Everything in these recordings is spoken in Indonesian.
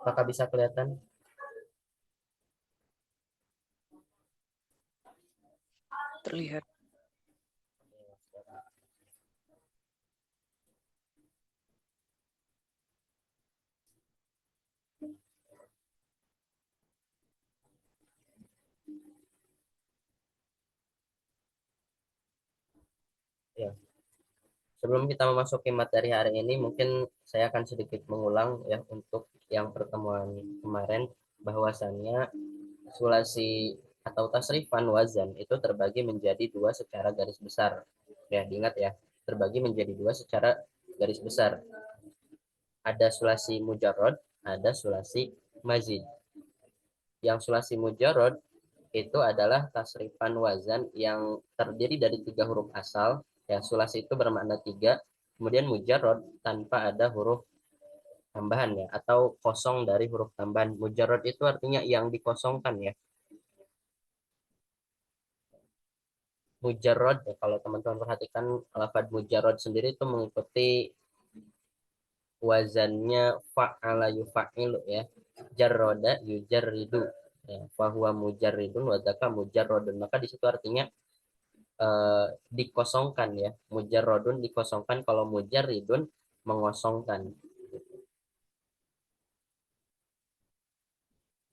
Apakah bisa kelihatan? Terlihat. Ya. Sebelum kita memasuki materi hari ini, mungkin saya akan sedikit mengulang ya untuk yang pertemuan kemarin, bahwasannya sulasi atau tasrifan wazan itu terbagi menjadi dua secara garis besar. Ya, diingat ya, terbagi menjadi dua secara garis besar. Ada sulasi mujarrod, ada sulasi mazid. Yang sulasi mujarrod itu adalah tasrifan wazan yang terdiri dari tiga huruf asal. Ya, sulasi itu bermakna tiga. Kemudian mujarrod tanpa ada huruf tambahan ya, atau kosong dari huruf tambahan. Mujarrod itu artinya yang dikosongkan ya. Mujarrod ya, kalau teman-teman perhatikan lafaz mujarrod sendiri itu mengikuti wazannya fa'ala yufa'ilu ya. Jarroda yujarridu ya, fahuwa mujarridun wadaka mujarrodun, maka di situ artinya dikosongkan ya. Mujarrodun dikosongkan, kalau mujarridun mengosongkan.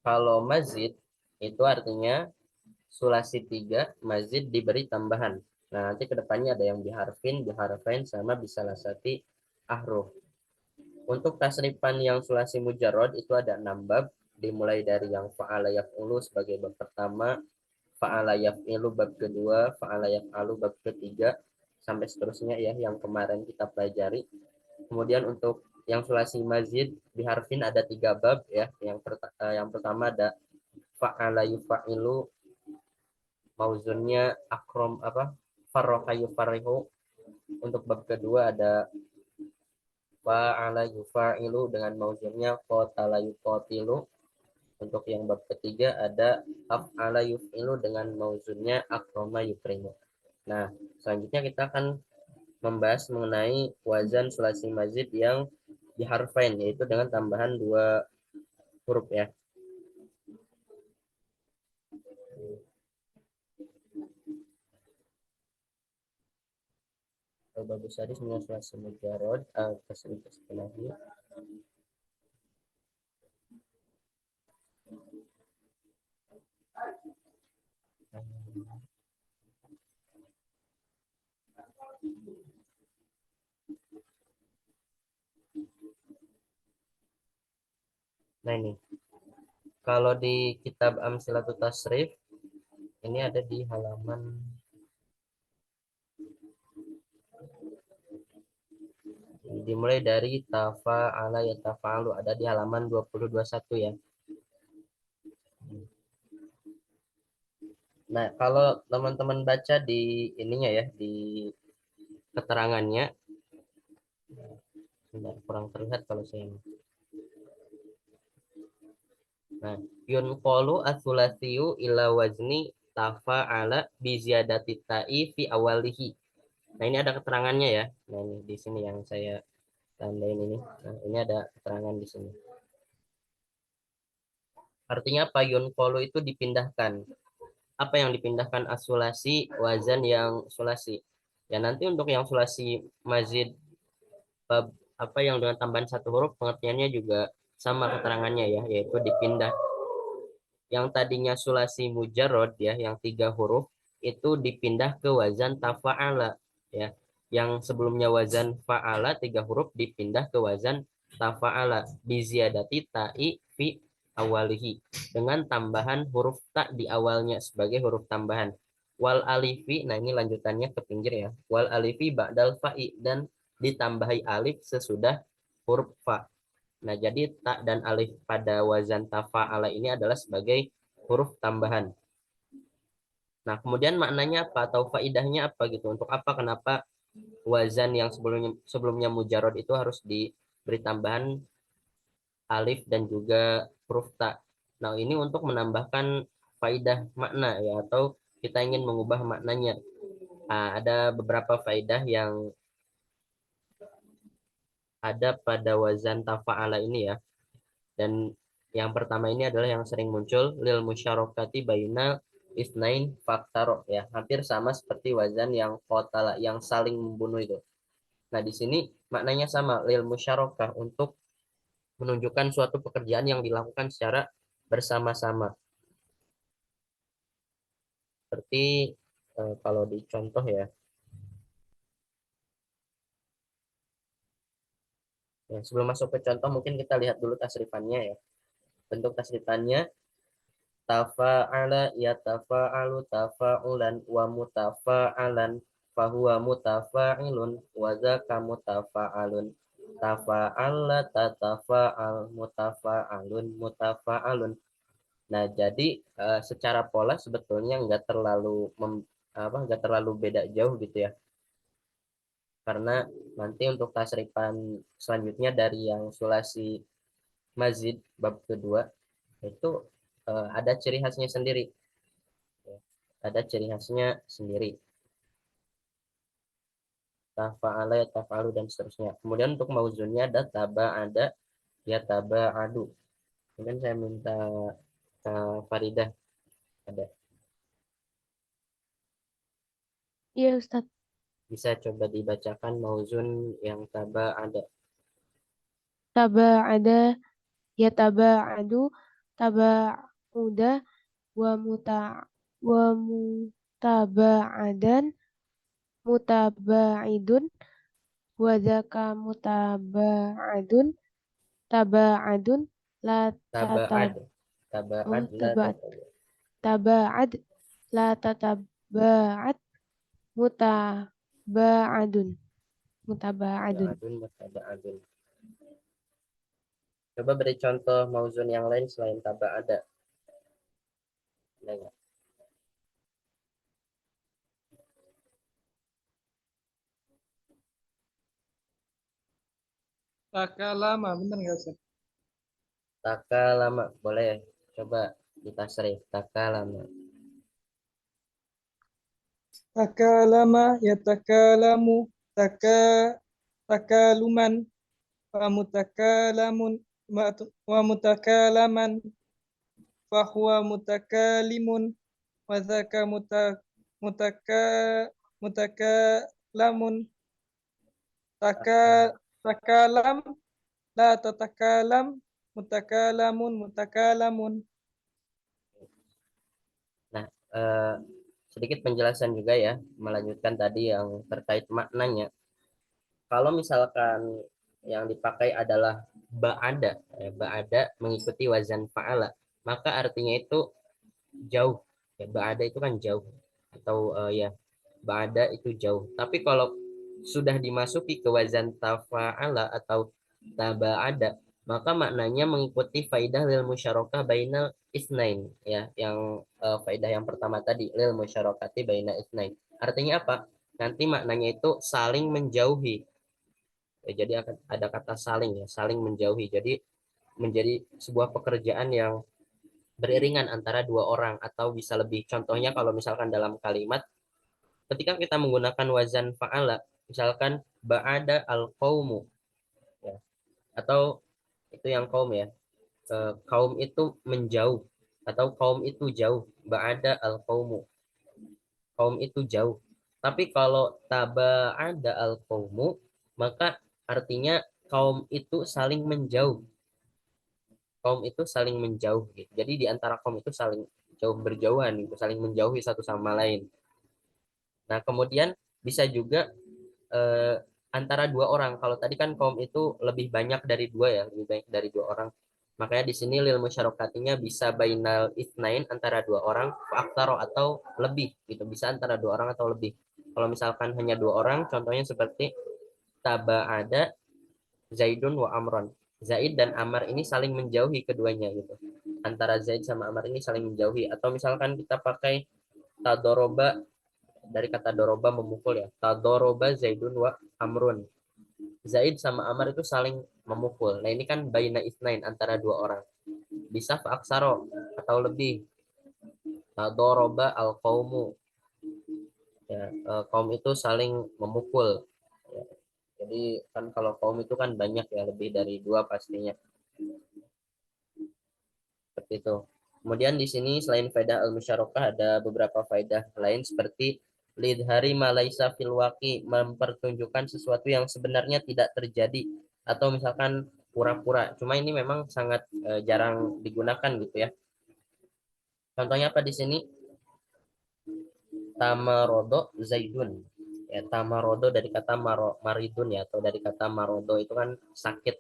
Kalau mazid itu artinya sulasi tiga, mazid diberi tambahan. Nah, nanti kedepannya ada yang biharfin, biharfain, sama bisa lasati ahruf. Untuk tasrifan yang sulasi mujarrod itu ada 6 bab, dimulai dari yang fa'ala yaf'ulu sebagai bab pertama, fa'ala yaf'ilu bab kedua, fa'ala yaf'alu bab ketiga, sampai seterusnya ya yang kemarin kita pelajari. Kemudian untuk yang sulasi mazid biharfin ada 3 bab ya. Yang pertama ada fa'ala yufa'ilu, mauzunnya akrom apa? Farroka yufarihu. Untuk bab kedua ada fa'ala yufa'ilu dengan mauzunnya qatala yuqatilu. Untuk yang bab ketiga ada af'ala yuf'ilu dengan mauzunnya akroma yukrimu. Nah, selanjutnya kita akan membahas mengenai wazan sulasi mazid yang diharfain, yaitu dengan tambahan dua huruf ya. Bagus tadi semua sulasi mujarrod kesimpulan lagi. Nah ini, kalau di kitab Amsilatut Tasrif ini ada di halaman dimulai dari tafa ala ya tafalu, ada di halaman 2021 ya. Nah, kalau teman-teman baca di ininya ya, di keterangannya, kurang terlihat kalau saya. Nah, yunqalu as-sulasiyu ila wazni tafa'ala bi ziyadati ta'i fi awalihi. Nah, ini ada keterangannya ya. Nah, ini di sini yang saya tandain ini. Nah, ini ada keterangan di sini. Artinya apa? Yunqalu itu dipindahkan. Apa yang dipindahkan? Asulasi, wazan yang sulasi. Ya, nanti untuk yang sulasi mazid bab apa yang dengan tambahan satu huruf pengertiannya juga sama keterangannya ya, yaitu dipindah. Yang tadinya sulasi mujarrod ya, yang tiga huruf itu dipindah ke wazan tafa'ala ya. Yang sebelumnya wazan fa'ala tiga huruf dipindah ke wazan tafa'ala biziadati ta'i fi awalihi, dengan tambahan huruf ta di awalnya sebagai huruf tambahan. Wal alifi, nah ini lanjutannya ke pinggir ya. Wal alifi ba'dal fa'i, dan ditambahi alif sesudah huruf fa. Nah, jadi ta dan alif pada wazan tafa'ala ini adalah sebagai huruf tambahan. Nah, kemudian maknanya apa atau faidahnya apa gitu? Untuk apa, kenapa wazan yang sebelumnya sebelumnya mujarrod itu harus diberi tambahan alif dan juga huruf ta? Nah, ini untuk menambahkan faidah makna ya, atau kita ingin mengubah maknanya. Nah, ada beberapa faidah yang ada pada wazan tafa'ala ini ya. Dan yang pertama ini adalah yang sering muncul lil musyarakati baina isnain faktaro, ya hampir sama seperti wazan yang qatala yang saling membunuh itu. Nah di sini maknanya sama, lil musyarakah, untuk menunjukkan suatu pekerjaan yang dilakukan secara bersama-sama. Seperti kalau dicontoh ya. Ya, sebelum masuk ke contoh mungkin kita lihat dulu tasrifannya ya. Bentuk tasrifannya tafa'ala yatafa'alu tafa'ulan wa mutafa'alan fahuwa mutafa'ilun wa zaka mutafa'alun. Tafa'ala tatafa'al mutafa'alun mutafa'alun. Nah, jadi secara pola sebetulnya nggak terlalu beda jauh gitu ya. Karena nanti untuk tasrifan selanjutnya dari yang sulasi mazid bab kedua itu ada ciri khasnya sendiri. Ada ciri khasnya sendiri. Tafa'ala, ya tafa'alu, dan seterusnya. Kemudian untuk mauzunnya ada taba'ada, ya taba'adu. Kemudian saya minta Faridah ada. Iya Ustadz. Bisa coba dibacakan mauzun yang taba'ada. Taba'ada yataba'adu taba'uda wa muta wa mutaba'adan mutaba'idun wa zaka mutaba'adun taba'adun la tatab Taba'ad. oh Taba'ad la taba'ad tataba'ad. taba'ad la tataba'ad mutaba'adun mutaba'adun. Taba'adun, mutaba'adun. Coba beri contoh mauzun yang lain selain taba'ada. Ada nggak? Takalama, bener nggak Ustaz? Takalama, boleh coba ditasrif. Takalama. Takalama, yatakalamu, takaluman, wa mutakalamun, wa mutakalaman, fahuwa mutakalimun, wa dhaka mutaka, mutakalamun, takalam, la tatakalam, mutakalamun. Nah, sedikit penjelasan juga ya, melanjutkan tadi yang terkait maknanya. Kalau misalkan yang dipakai adalah ba'ada, ba'ada mengikuti wazan fa'ala, maka artinya itu jauh. Ya, ba'ada itu kan jauh. Atau ya, ba'ada itu jauh. Tapi kalau sudah dimasuki ke wazan tafa'ala atau taba'ada, maka maknanya mengikuti faidah lil musyarakah bainal isnain, ya, yang faidah yang pertama tadi, lil musyarakati baina isnain. Artinya apa? Nanti maknanya itu saling menjauhi. Ya, jadi akan ada kata saling, ya, saling menjauhi. Jadi menjadi sebuah pekerjaan yang beriringan antara dua orang atau bisa lebih. Contohnya kalau misalkan dalam kalimat ketika kita menggunakan wazan fa'ala, misalkan ba'ada al-qaumu, ya, atau itu yang kaum ya, kaum itu menjauh atau kaum itu jauh, ba'ada al-qaumu, kaum itu jauh. Tapi kalau taba'ada al-qaumu, maka artinya kaum itu saling menjauh, kaum itu saling menjauh gitu. Jadi di antara kaum itu saling jauh berjauhan gitu, saling menjauhi satu sama lain. Nah, kemudian bisa juga eh, antara dua orang. Kalau tadi kan kaum itu lebih banyak dari dua ya, lebih banyak dari dua orang. Makanya di sini lil musyarakatinya bisa bainal isnain, antara dua orang, aktaro atau lebih gitu, bisa antara dua orang atau lebih. Kalau misalkan hanya dua orang, contohnya seperti taba'ada Zaidun wa Amron. Zaid dan Amar ini saling menjauhi keduanya gitu. Antara Zaid sama Amar ini saling menjauhi. Atau misalkan kita pakai tadoroba, dari kata doroba memukul ya. Tadoroba Zaidun wa Amrun. Zaid sama Amar itu saling memukul. Nah ini kan baina isnain, antara dua orang. Bisa faaksaro atau lebih. Tadoroba al qaumu. Ya, kaum itu saling memukul. Ya, jadi kan kalau kaum itu kan banyak ya, lebih dari dua pastinya. seperti itu. Kemudian di sini selain faedah al-musyarakah ada beberapa faedah lain seperti lidhari malaisa fil waqi, mempertunjukkan sesuatu yang sebenarnya tidak terjadi atau misalkan pura-pura. Cuma ini memang sangat jarang digunakan gitu ya. Contohnya apa di sini? Tamarodo zaidun. Ya, tamarodo dari kata maridun ya, atau dari kata marodo itu kan sakit.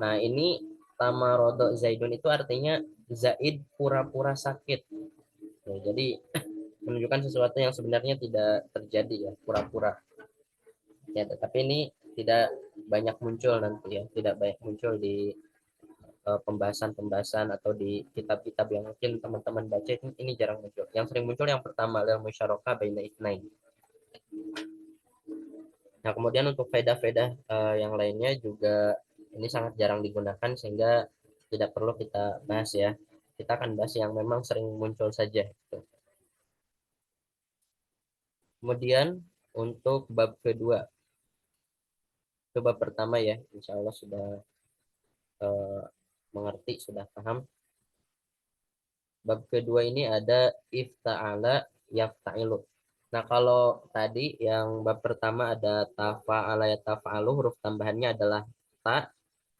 Nah, ini tamarodo zaidun itu artinya Zaid pura-pura sakit. Ya, jadi menunjukkan sesuatu yang sebenarnya tidak terjadi ya, pura-pura. Ya, tetapi ini tidak banyak muncul nanti ya, tidak banyak muncul di pembahasan-pembahasan atau di kitab-kitab yang mungkin teman-teman baca, ini jarang muncul. Yang sering muncul yang pertama adalah musyarakah baina itsnain. Nah, kemudian untuk faedah-faedah yang lainnya juga ini sangat jarang digunakan sehingga tidak perlu kita bahas ya. Kita akan bahas yang memang sering muncul saja. Kemudian untuk bab kedua, itu bab pertama ya, insya Allah sudah mengerti, sudah paham. Bab kedua ini ada ifta'ala yafta'ilu. Nah, kalau tadi yang bab pertama ada tafa'ala ya tafa'alu, huruf tambahannya adalah ta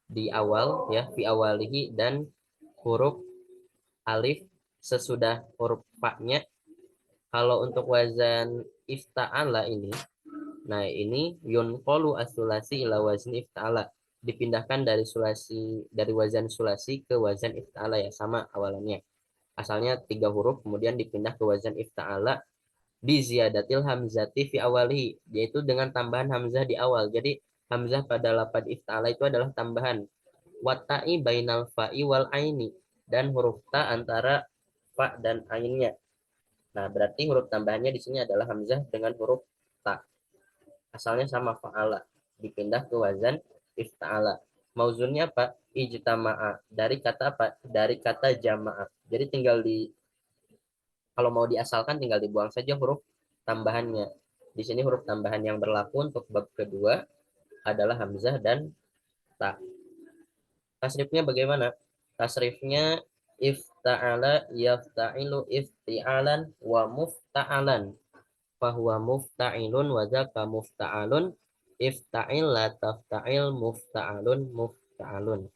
di awal ya, fi awalihi, dan huruf alif sesudah huruf fa-nya. Kalau untuk wazan ifta'ala ini, nah ini yunqalu as-sulasi ila wazni ifta'ala, dipindahkan dari wazan sulasi ke wazan ifta'ala ya, sama awalannya. Asalnya 3 huruf, kemudian dipindah ke wazan ifta'ala bi ziyadatil hamzati fi awalihi, yaitu dengan tambahan hamzah di awal. Jadi hamzah pada lafaz ifta'ala itu adalah tambahan. Watta'i bainal fa'i wal aini, dan huruf ta antara fa dan ainnya. Nah, berarti huruf tambahannya di sini adalah hamzah dengan huruf ta. Asalnya sama fa'ala, dipindah ke wazan ifta'ala. Mauzunnya apa? Ijtama'a. Dari kata apa? Dari kata jama'a. Jadi kalau mau diasalkan tinggal dibuang saja huruf tambahannya. Di sini huruf tambahan yang berlaku untuk bab kedua adalah hamzah dan ta. Tasrifnya bagaimana? Tasrifnya ifta'ala yafta'ilu ifti'alan wa mufta'alan. Fahuwa mufta'ilun wa zaka mufta'alun. Ifta'il la tafta'il mufta'alun mufta'alun.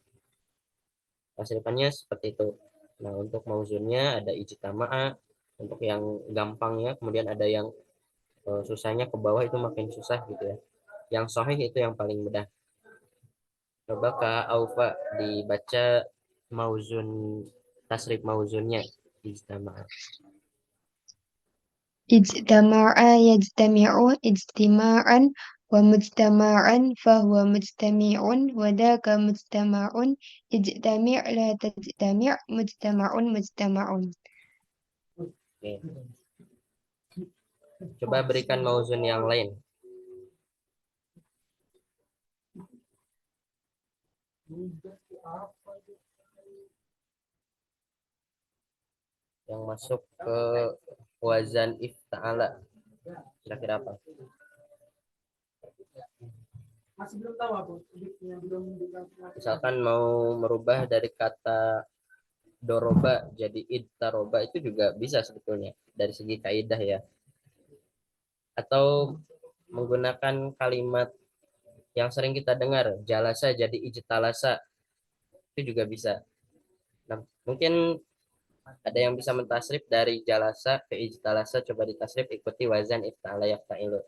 Tasrifannya seperti itu. Nah, untuk mauzunnya ada ijtama'a untuk yang gampangnya, kemudian ada yang susahnya ke bawah itu makin susah gitu ya. Yang sahih itu yang paling mudah. Coba Kak Aufa dibaca mauzun, tasrif mauzunnya ijtama'a. Ijtama'a yajtami'u ijtima'an wa mujtama'an fahuwa mujtami'un wa dhaka mujtama'un ijtami' la tajtami' mujtama'un mujtama'un. Oke. Coba berikan mauzun yang lain. Yang masuk ke wazan ifta'ala. Kira-kira apa? Misalkan mau merubah dari kata doroba jadi idtaroba, itu juga bisa sebetulnya dari segi kaidah ya. Atau menggunakan kalimat yang sering kita dengar, jalasa jadi ijtalasa, itu juga bisa. Nah, mungkin ada yang bisa mentasrif dari jalasa ke ijtalasa, coba ditasrif ikuti wazan ifta'ala yafta'ilu.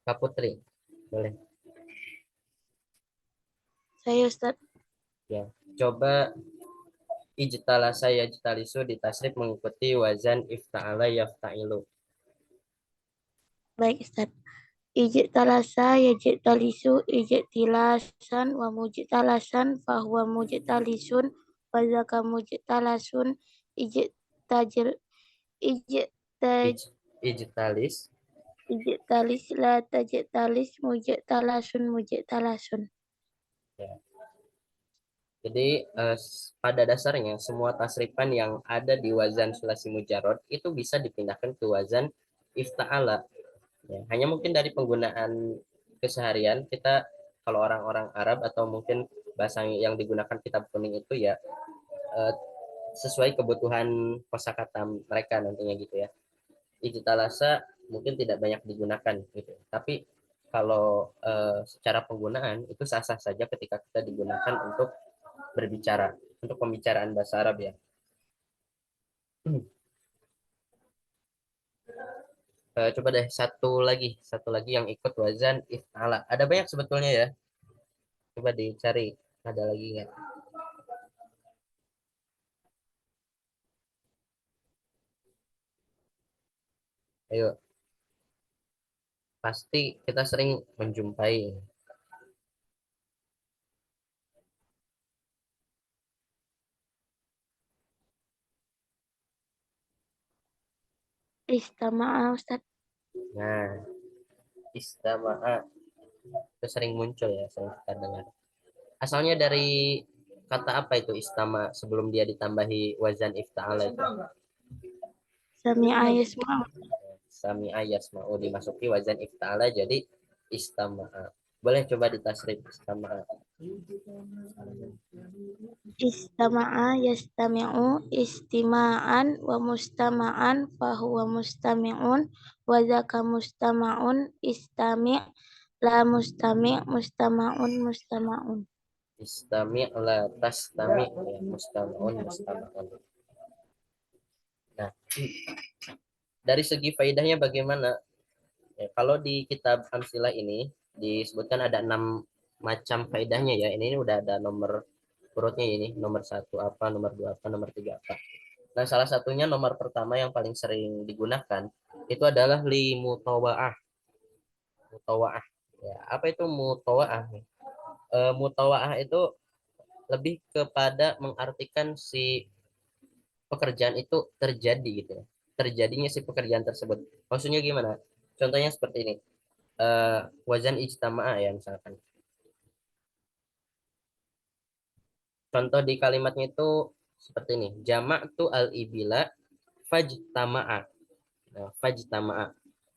Kak Putri, boleh. Saya Ustaz. Ya, coba ijtalasa yajtalisu ditasrif mengikuti wazan ifta'ala yafta'ilu. Baik Ustaz. Ijtalasa yajtalisu ijtilasan wa mujtalasan fahuwa mujtalisun wa zaka mujtalasun ijtajil Ijtalis. ijtalis la tajtalis mujtalasun mujtalasun. Ya. Jadi pada dasarnya semua tasrifan yang ada di wazan sulasi mujarrad itu bisa dipindahkan ke wazan ifta'ala. Ya, hanya mungkin dari penggunaan keseharian kita kalau orang-orang Arab atau mungkin bahasa yang digunakan kitab kuning itu ya sesuai kebutuhan kosakata mereka nantinya gitu ya. Ijtalasa mungkin tidak banyak digunakan gitu. Tapi kalau secara penggunaan itu sah-sah saja ketika kita digunakan untuk berbicara, untuk pembicaraan bahasa Arab ya. Coba deh satu lagi yang ikut wazan iftala. Ada banyak sebetulnya ya. Coba dicari, ada lagi nggak? Ayo, pasti kita sering menjumpai. Istama'a Ustaz. Nah, istama'a itu sering muncul ya, sering kita dengar. Asalnya dari kata apa itu istama sebelum dia ditambahi wazan ifta'ala itu? Sami'a yasma'u. Sami'a yasma'u dimasuki wazan ifta'ala jadi istama'a. Boleh coba ditasrif istama'a. Istama'a yastami'u istima'an wa mustama'an fahuwa mustami'un wa zaka mustama'un istami' la mustami' mustama'un mustama'un. Istami' la tastami' ya, mustama'un mustama'un. Nah, dari segi faedahnya bagaimana? Ya, kalau di kitab Amsilah ini disebutkan ada 6 macam faedahnya ya. Ini udah ada nomor urutnya ini, nomor 1 apa, nomor 2 apa, nomor 3 apa. Nah, salah satunya nomor pertama yang paling sering digunakan itu adalah li mutawa'ah. Mutawa'ah. Ya, apa itu mutawa'ah? Mutawa'ah itu lebih kepada mengartikan si pekerjaan itu terjadi gitu ya. Terjadinya si pekerjaan tersebut. Maksudnya gimana? Contohnya seperti ini. Wazan ijtama'a ya misalkan. Contoh di kalimatnya itu seperti ini. Jama'tu al-ibila fajtama'a. Nah, fajtama'a.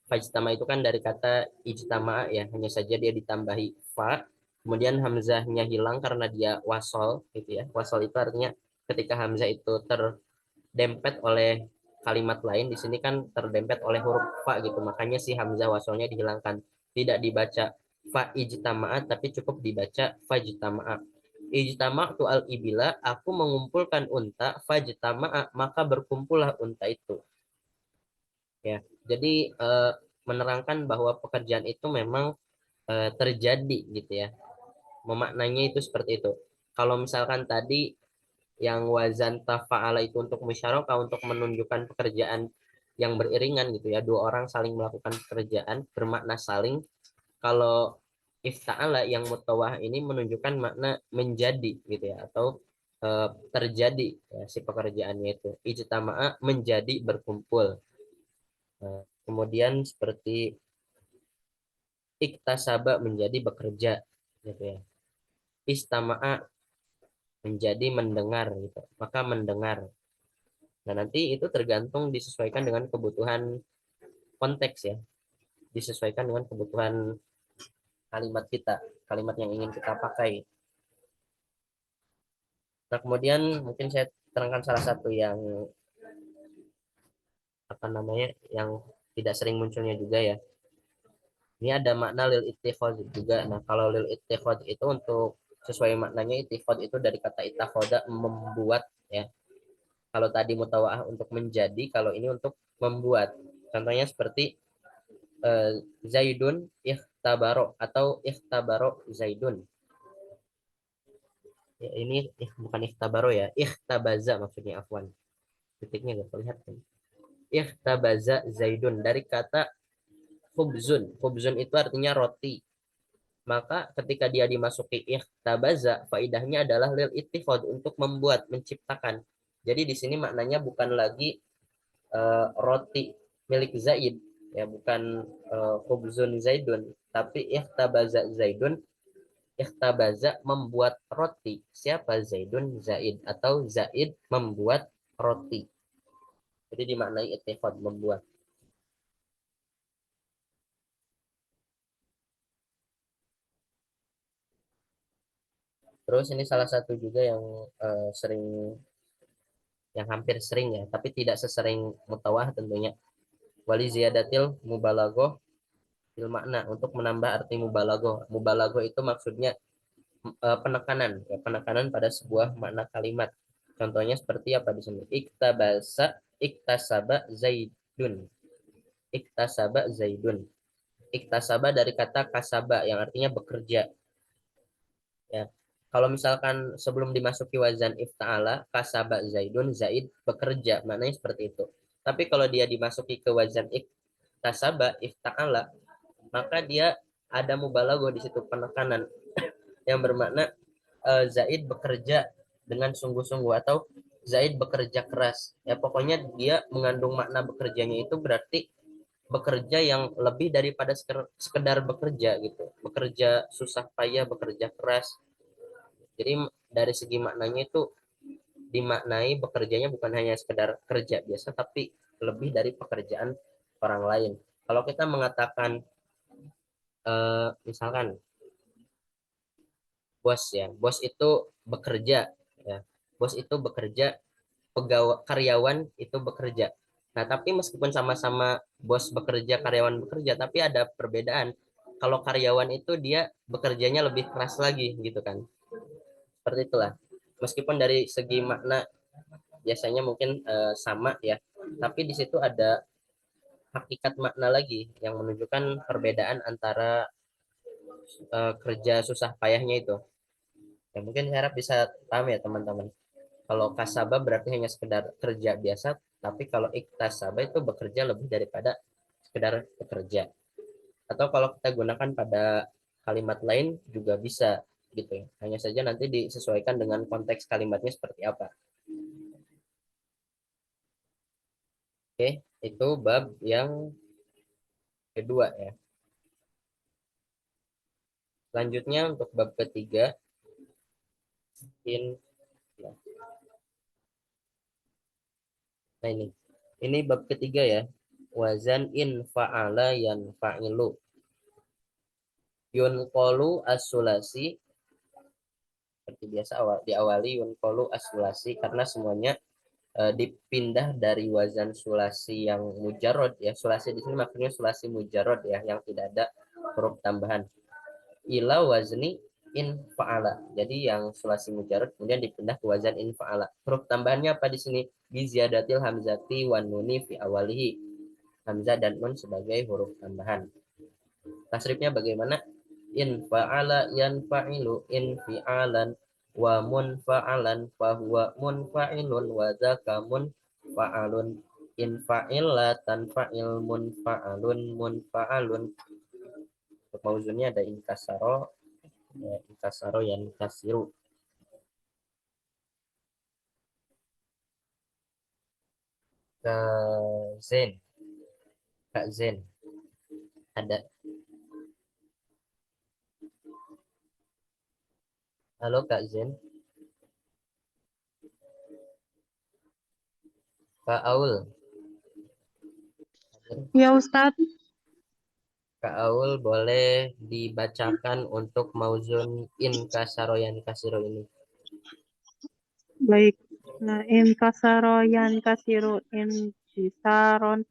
Fajtama itu kan dari kata ijtama'a ya. Hanya saja dia ditambahi fa. Kemudian hamzahnya hilang karena dia wasol gitu ya. Wasol itu artinya ketika hamzah itu terdempet oleh kalimat lain, di sini kan terdempet oleh huruf fa gitu. Makanya si hamzah wasolnya dihilangkan. Tidak dibaca fa ijtama'a tapi cukup dibaca fajtama'a. Ijtama'tu al-ibila, aku mengumpulkan unta, fajtama'a, maka berkumpullah unta itu. Ya. Jadi menerangkan bahwa pekerjaan itu memang terjadi gitu ya. Memaknanya itu seperti itu. Kalau misalkan tadi yang wazan tafa'ala itu untuk musyarakah, untuk menunjukkan pekerjaan yang beriringan gitu ya, dua orang saling melakukan pekerjaan bermakna saling. Kalau ifta'ala yang mutawah ini menunjukkan makna menjadi gitu ya, atau terjadi ya, si pekerjaannya itu ijtama'a menjadi berkumpul. Kemudian seperti iktasaba menjadi bekerja gitu ya, istama'a menjadi mendengar gitu, maka mendengar. Nah, nanti itu tergantung disesuaikan dengan kebutuhan konteks ya, disesuaikan dengan kebutuhan kalimat kita, kalimat yang ingin kita pakai. Nah, kemudian mungkin saya terangkan salah satu yang apa namanya, yang tidak sering munculnya juga ya. Ini ada makna lil ittikhad juga. Nah, kalau lil ittikhad itu untuk sesuai maknanya, ittikhad itu dari kata ittakhoda, membuat ya. Kalau tadi mutawaah untuk menjadi, kalau ini untuk membuat. Contohnya seperti Zaidun ikhtabaro atau ikhtabaro Zaidun. Ya, ini bukan ikhtabaro ya, ikhtabaza maksudnya, afwan. Titiknya nggak kelihatan. Ikhtabaza Zaidun dari kata khubzun. Khubzun itu artinya roti. Maka ketika dia dimasuki ikhtabaza, faidahnya adalah lil ittikhad, untuk membuat, menciptakan. Jadi di sini maknanya bukan lagi roti milik Zaid ya, bukan khubzun Zaidun, tapi ikhtabaza Zaidun. Ikhtabaza membuat roti. Siapa? Zaidun, Zaid, atau Zaid membuat roti. Jadi dimaknai ittikhad, membuat. Terus ini salah satu juga yang hampir sering ya, tapi tidak sesering mutawah tentunya. Wali ziyadatil mubalaghah fil makna, untuk menambah arti mubalaghah. Mubalaghah itu maksudnya penekanan, ya, penekanan pada sebuah makna kalimat. Contohnya seperti apa di sini? Iktasaba zaidun. Iktasaba zaidun. Iktasaba dari kata kasaba yang artinya bekerja. Ya. Kalau misalkan sebelum dimasuki wazan ifta'ala, kasaba zaidun, zaid bekerja, maknanya seperti itu. Tapi kalau dia dimasuki ke wazan iktasaba, ifta'ala, maka dia ada mubalaghah di situ, penekanan yang bermakna Zaid bekerja dengan sungguh-sungguh atau Zaid bekerja keras. Ya pokoknya dia mengandung makna bekerjanya itu berarti bekerja yang lebih daripada sekedar bekerja gitu. Bekerja susah payah, bekerja keras. Jadi dari segi maknanya itu dimaknai bekerjanya bukan hanya sekedar kerja biasa tapi lebih dari pekerjaan orang lain. Kalau kita mengatakan misalkan bos ya, bos itu bekerja ya. Bos itu bekerja, pegawai karyawan itu bekerja. Nah, tapi meskipun sama-sama bos bekerja, karyawan bekerja, tapi ada perbedaan. Kalau karyawan itu dia bekerjanya lebih keras lagi gitu kan. Seperti itulah. Meskipun dari segi makna biasanya mungkin sama ya, tapi di situ ada hakikat makna lagi yang menunjukkan perbedaan antara kerja susah payahnya itu. Ya mungkin saya harap bisa paham ya teman-teman. Kalau kasaba berarti hanya sekedar kerja biasa, tapi kalau iktasaba itu bekerja lebih daripada sekedar bekerja. Atau kalau kita gunakan pada kalimat lain juga bisa gitu ya. Hanya saja nanti disesuaikan dengan konteks kalimatnya seperti apa. Oke, itu bab yang kedua ya. Selanjutnya untuk bab ketiga, ya. Nah ini bab ketiga ya. Wazan in fa'ala yan fa'ilu. Yunqolu as-sulasi, seperti biasa diawali yunqolu as-sulasi karena semuanya dipindah dari wazan sulasi yang mujarrod ya. Sulasi di sini maksudnya sulasi mujarrod ya, yang tidak ada huruf tambahan. Ila wazni in fa'ala. Jadi yang sulasi mujarrad kemudian dipindah ke wazan in fa'ala. Huruf tambahannya apa di sini? Bi ziyadatil hamzati wan nuni fi awalihi. Hamzah dan nun sebagai huruf tambahan. Tasrifnya bagaimana? In fa'ala yan fa'ilu in fi'alan wa munfa'alan fa huwa munfa'ilun wa dzaka munfa'alun in fa'ilatan fa'il munfa'alun. Untuk mauzunnya ada inkasaro ya, inkasaro yan kasiru. Zen, Kak Zen ada. Halo Kak Zen. Kak Aul. Ya Ustadz, Kak Aul boleh dibacakan untuk mauzun in kasaro yan kasiro ini. baik. Nah, in kasaro yan kasiru in kisaron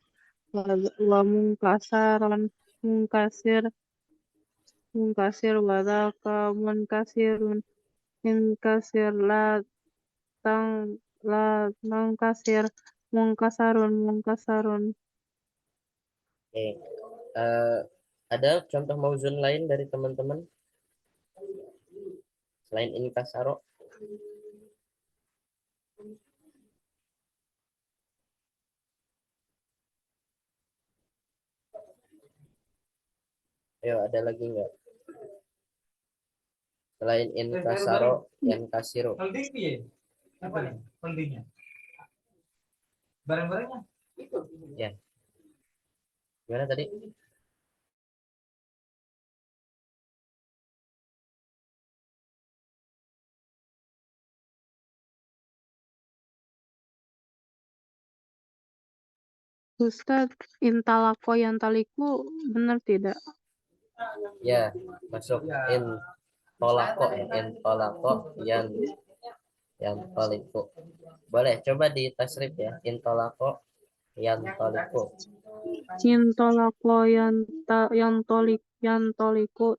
wa mungkasaron mungkasir wa dzaka munkasirun in kasir la mungkasir mungkasarun. Oke. Ada contoh mauzun lain dari teman-teman selain in kasaro? Ayo, ada lagi nggak? Selain in kasaro, yan kasiro. Apa nih holdingnya? Barang-barangnya? Itu. Ya. Gimana tadi? Ustadz, intalako yang taliku benar tidak? Ya, masuk in tolako ya, intolako yang toliku. Boleh coba di tasrif ya, intolako yang toliku. Intolako yantoliku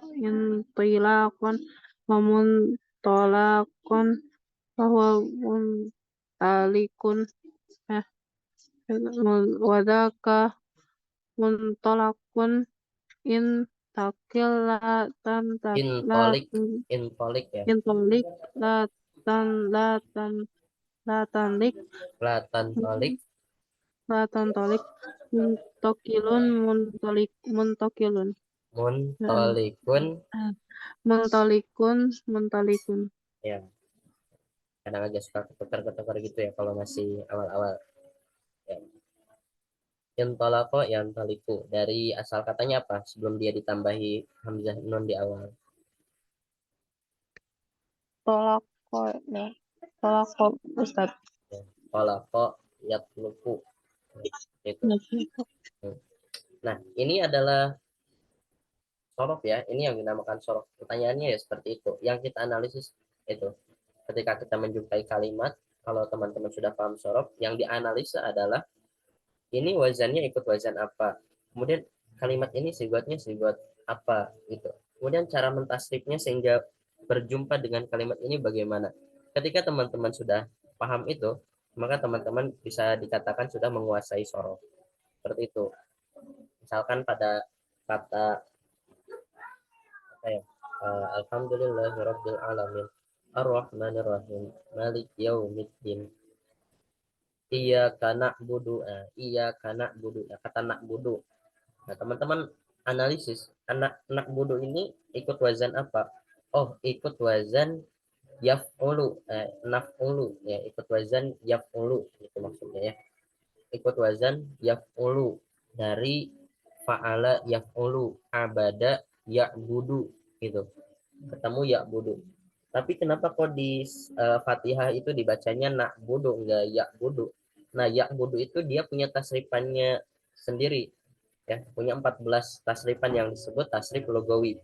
intilakon wamuntolakon bahwa muntalikun wadaka muntolakun in takil la Intolik ya, intolik la tanlik latantolik la tantolik muntokilun muntokilun muntolikun muntolikun ya. Kadang agak suka ketukar-ketukar gitu ya kalau masih awal-awal ya. Intolako yang toliku, dari asal katanya apa sebelum dia ditambahi hamzah nun di awal? tolako nih tolako Ustaz. Ya. Tolako yatluku itu. Nah, ini adalah sorof ya, ini yang dinamakan sorof. Pertanyaannya ya seperti itu. Yang kita analisis itu ketika kita menjumpai kalimat, kalau teman-teman sudah paham sorof, yang dianalisa adalah ini wazannya ikut wazan apa, kemudian kalimat ini sigatnya sigat apa gitu, kemudian cara mentasrifnya sehingga berjumpa dengan kalimat ini bagaimana. Ketika teman-teman sudah paham itu, maka teman-teman bisa dikatakan sudah menguasai sorof seperti itu. Misalkan pada kata Alhamdulillahirabbil alamin arrahmanir rahim maliki yaumiddin iyyaka na'budu kata na'budu. Nah, teman-teman analisis na'budu ini ikut wazan apa? Oh, ikut wazan yaf'ulu, naf'ulu ya, ikut wazan yaf'ulu itu maksudnya ya. Ikut wazan yaf'ulu dari fa'ala yaf'ulu, abada ya'budu gitu. Ketemu ya'budu. Tapi kenapa kok di Fatihah itu dibacanya na'budu enggak ya'budu? Nah, ya'budu itu dia punya tasrifannya sendiri ya, punya 14 tasrifan yang disebut tasrif logawi.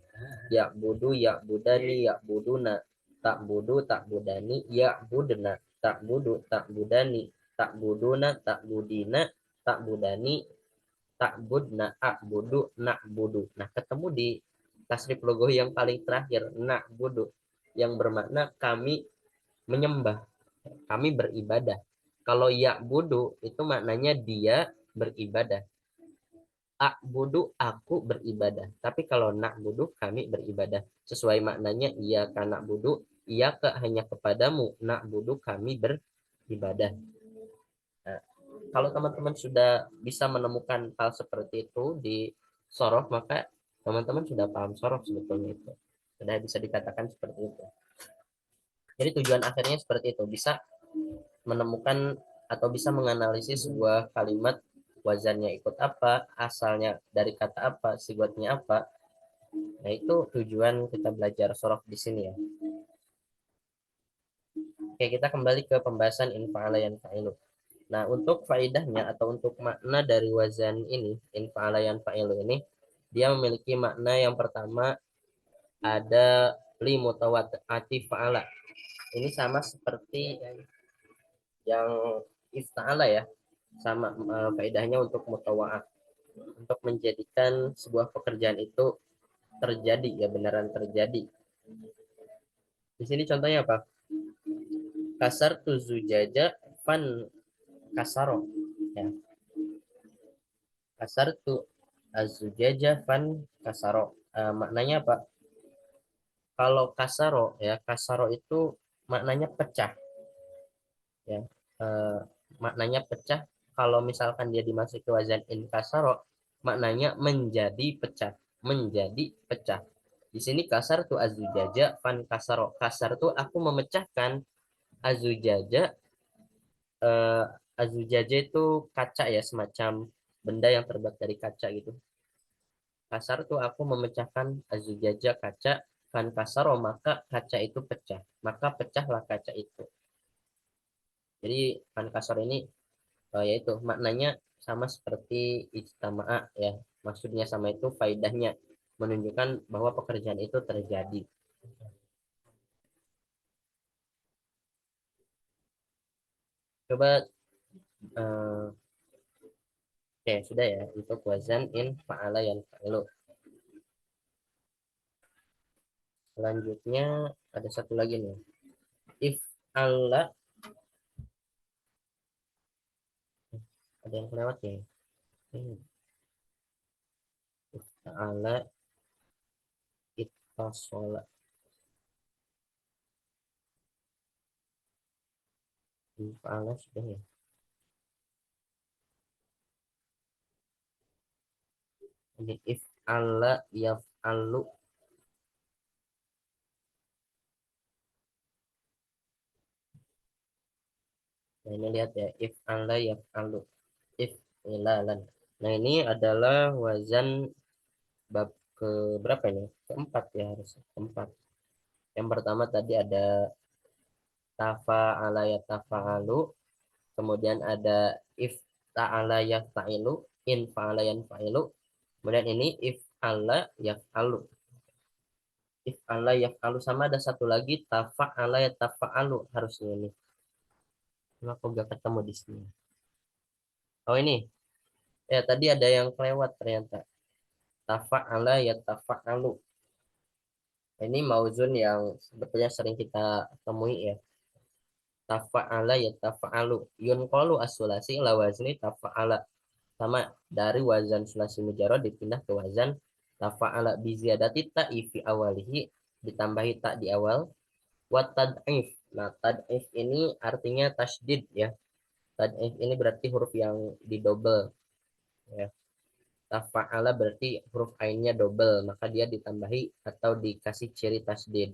Ya'budu, ya'budani, ya'buduna, ta'budu, ta'budani, ya'budna, ta'budu, ta'budani, ta'buduna, ta'budina, ta'budani, ta'budna, a'budu, na'budu. Nah, ketemu di tasrif logawi yang paling terakhir, na'budu, yang bermakna kami menyembah, kami beribadah. Kalau ya'budu itu maknanya dia beribadah. A'budu aku beribadah. Tapi kalau na'budu kami beribadah. Sesuai maknanya iya karena na'budu, iya ke hanya kepadamu, na'budu kami beribadah. Nah, kalau teman-teman sudah bisa menemukan hal seperti itu di sorof, maka teman-teman sudah paham sorof sebetulnya itu. Sudah bisa dikatakan seperti itu. Jadi tujuan akhirnya seperti itu, bisa menemukan atau bisa menganalisis sebuah kalimat wazannya ikut apa, asalnya dari kata apa, sigatnya apa. Nah, itu tujuan kita belajar sorof di sini ya. Oke, kita kembali ke pembahasan infa'ala yanfa'ilu. Nah, untuk faidahnya atau untuk makna dari wazan ini, infa'ala yanfa'ilu ini, dia memiliki makna yang pertama ada li mutawati fa'ala. Ini sama seperti yang ifta'ala ya, sama faedahnya untuk mutawa'ah, untuk menjadikan sebuah pekerjaan itu terjadi ya, beneran terjadi. Di sini contohnya apa? Kasar tu zujaja fan kasaro ya. Kasar tu azujaja fan kasaro. Maknanya apa? Kalau kasaro ya, kasaro itu maknanya pecah ya. Maknanya pecah. Kalau misalkan dia dimasuki wazan inkasaro, maknanya menjadi pecah, menjadi pecah. Di sini kasar tuh azujaja fan kasaro. Kasar tuh aku memecahkan azujaja. Azujaja itu kaca ya, semacam benda yang terbuat dari kaca gitu. Kasar tuh aku memecahkan azujaja kaca, fan kasaro maka kaca itu pecah, maka pecahlah kaca itu. Jadi fan kasar ini yaitu maknanya sama seperti ijtama'a ya, maksudnya sama itu faidahnya menunjukkan bahwa pekerjaan itu terjadi. Coba oke, sudah ya untuk wazan in fa'ala yang fa'ilu. Selanjutnya ada satu lagi nih. If Allah, ada yang kelewat ya. If Allah ittasola. If Allah sudah ya. Ini if Allah yaf'alu. Nah ini lihat ya. If Allah yaf'alu. If ilalan. Nah ini adalah wazan bab ke berapa ini? Keempat ya harusnya. Keempat. Yang pertama tadi ada tafa'ala yatafa'alu. Kemudian ada if ta'ala yafta'ilu. In fa'ala yanfa'ilu. Kemudian ini if Allah yaf'alu. If Allah yaf'alu sama ada satu lagi tafa'ala yatafa'alu harusnya ini. Kenapa gak ketemu di sini? Oh ini. Ya tadi ada yang kelewat ternyata. Tafa'ala yatafa'alu. Ini mauzun yang sebetulnya sering kita temui ya. Tafa'ala yatafa'alu. Yunqalu as-sulasi ila wazni tafa'ala. Sama dari wazan sulasi mujarrad dipindah ke wazan tafa'ala bi ziyadati ta'i fi awalihi, ditambahi ta di awal, wa tad'if. Nah, tad'if ini artinya tasydid ya. Tad'if ini berarti huruf yang didouble ya. Tafa'ala berarti huruf ainnya double, maka dia ditambahi atau dikasih ciri tasydid.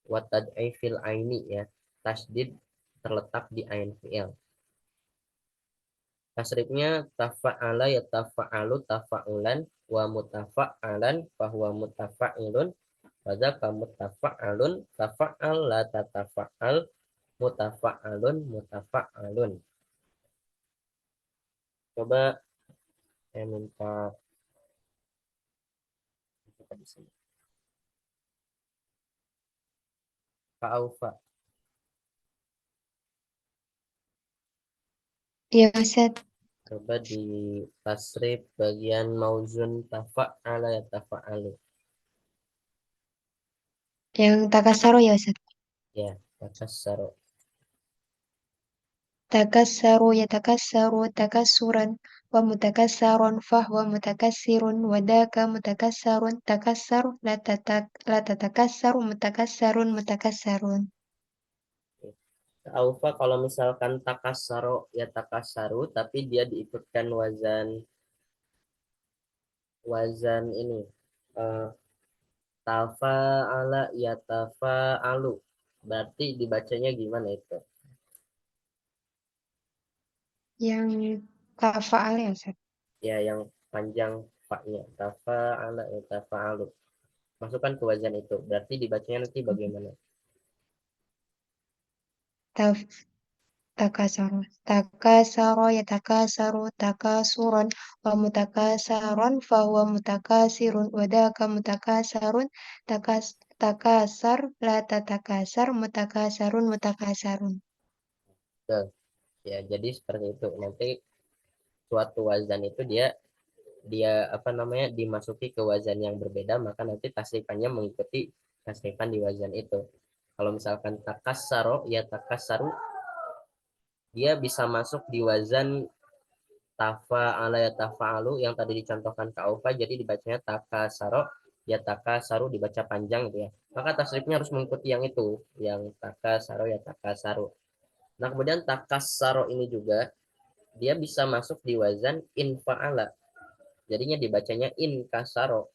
Wa tad'ifil aini ya. Tasydid terletak di ain fi'il. Tasrifnya tafa'ala ya tafa'alu tafa'ulan wa mutafa'alan fahuwa mutafa'ilun wa dzaka mutafa'alun tafa'al la tatafa'al mutafa'alun mutafa'alun. Coba saya minta di sini. Kak Aufa, Ya, Ustaz. coba di tasrif bagian mauzun tafa'ala ya tafa'alu. Yang takasaro ya, Ustaz. Ya, takassaro. Takassaru yatakassaru takassuran wa mutakassaron fahwa mutakassirun wa daka mutakassarun takassar la tatakassaru mutakassarun mutakassarun. Kak Aufa, kalau misalkan takassaro ya takassaru tapi dia diikutkan wazan ini eh, tafa'ala ya tafa'alu, berarti dibacanya gimana itu? Yang kafa'al ya, Ustaz. Ya yang panjang fa-nya tafa'ala ya tafa'alu, masukkan ke wazan itu, berarti dibacanya nanti bagaimana? Taf Takasaro. Takasaro yatakassaru takasuran wa mutakassaron fahuwa mutakasirun wa daka mutakassarun takassar la tatakassar mutakassarun mutakassarun. Tuh. Ya jadi seperti itu, nanti suatu wazan itu dia dia apa namanya dimasuki ke wazan yang berbeda, maka nanti tasrifannya mengikuti tasrifan di wazan itu. Kalau misalkan takassaro ya takassaru, dia bisa masuk di wazan tafa'ala ya tafa'alu yang tadi dicontohkan ke Aufa, jadi dibacanya takasaro ya takasaru, dibaca panjang gitu ya. Maka tasrifnya harus mengikuti yang itu, yang takasaro ya takasaru. Nah, kemudian takasaro ini juga dia bisa masuk di wazan infa'ala. Jadinya dibacanya inkasaro.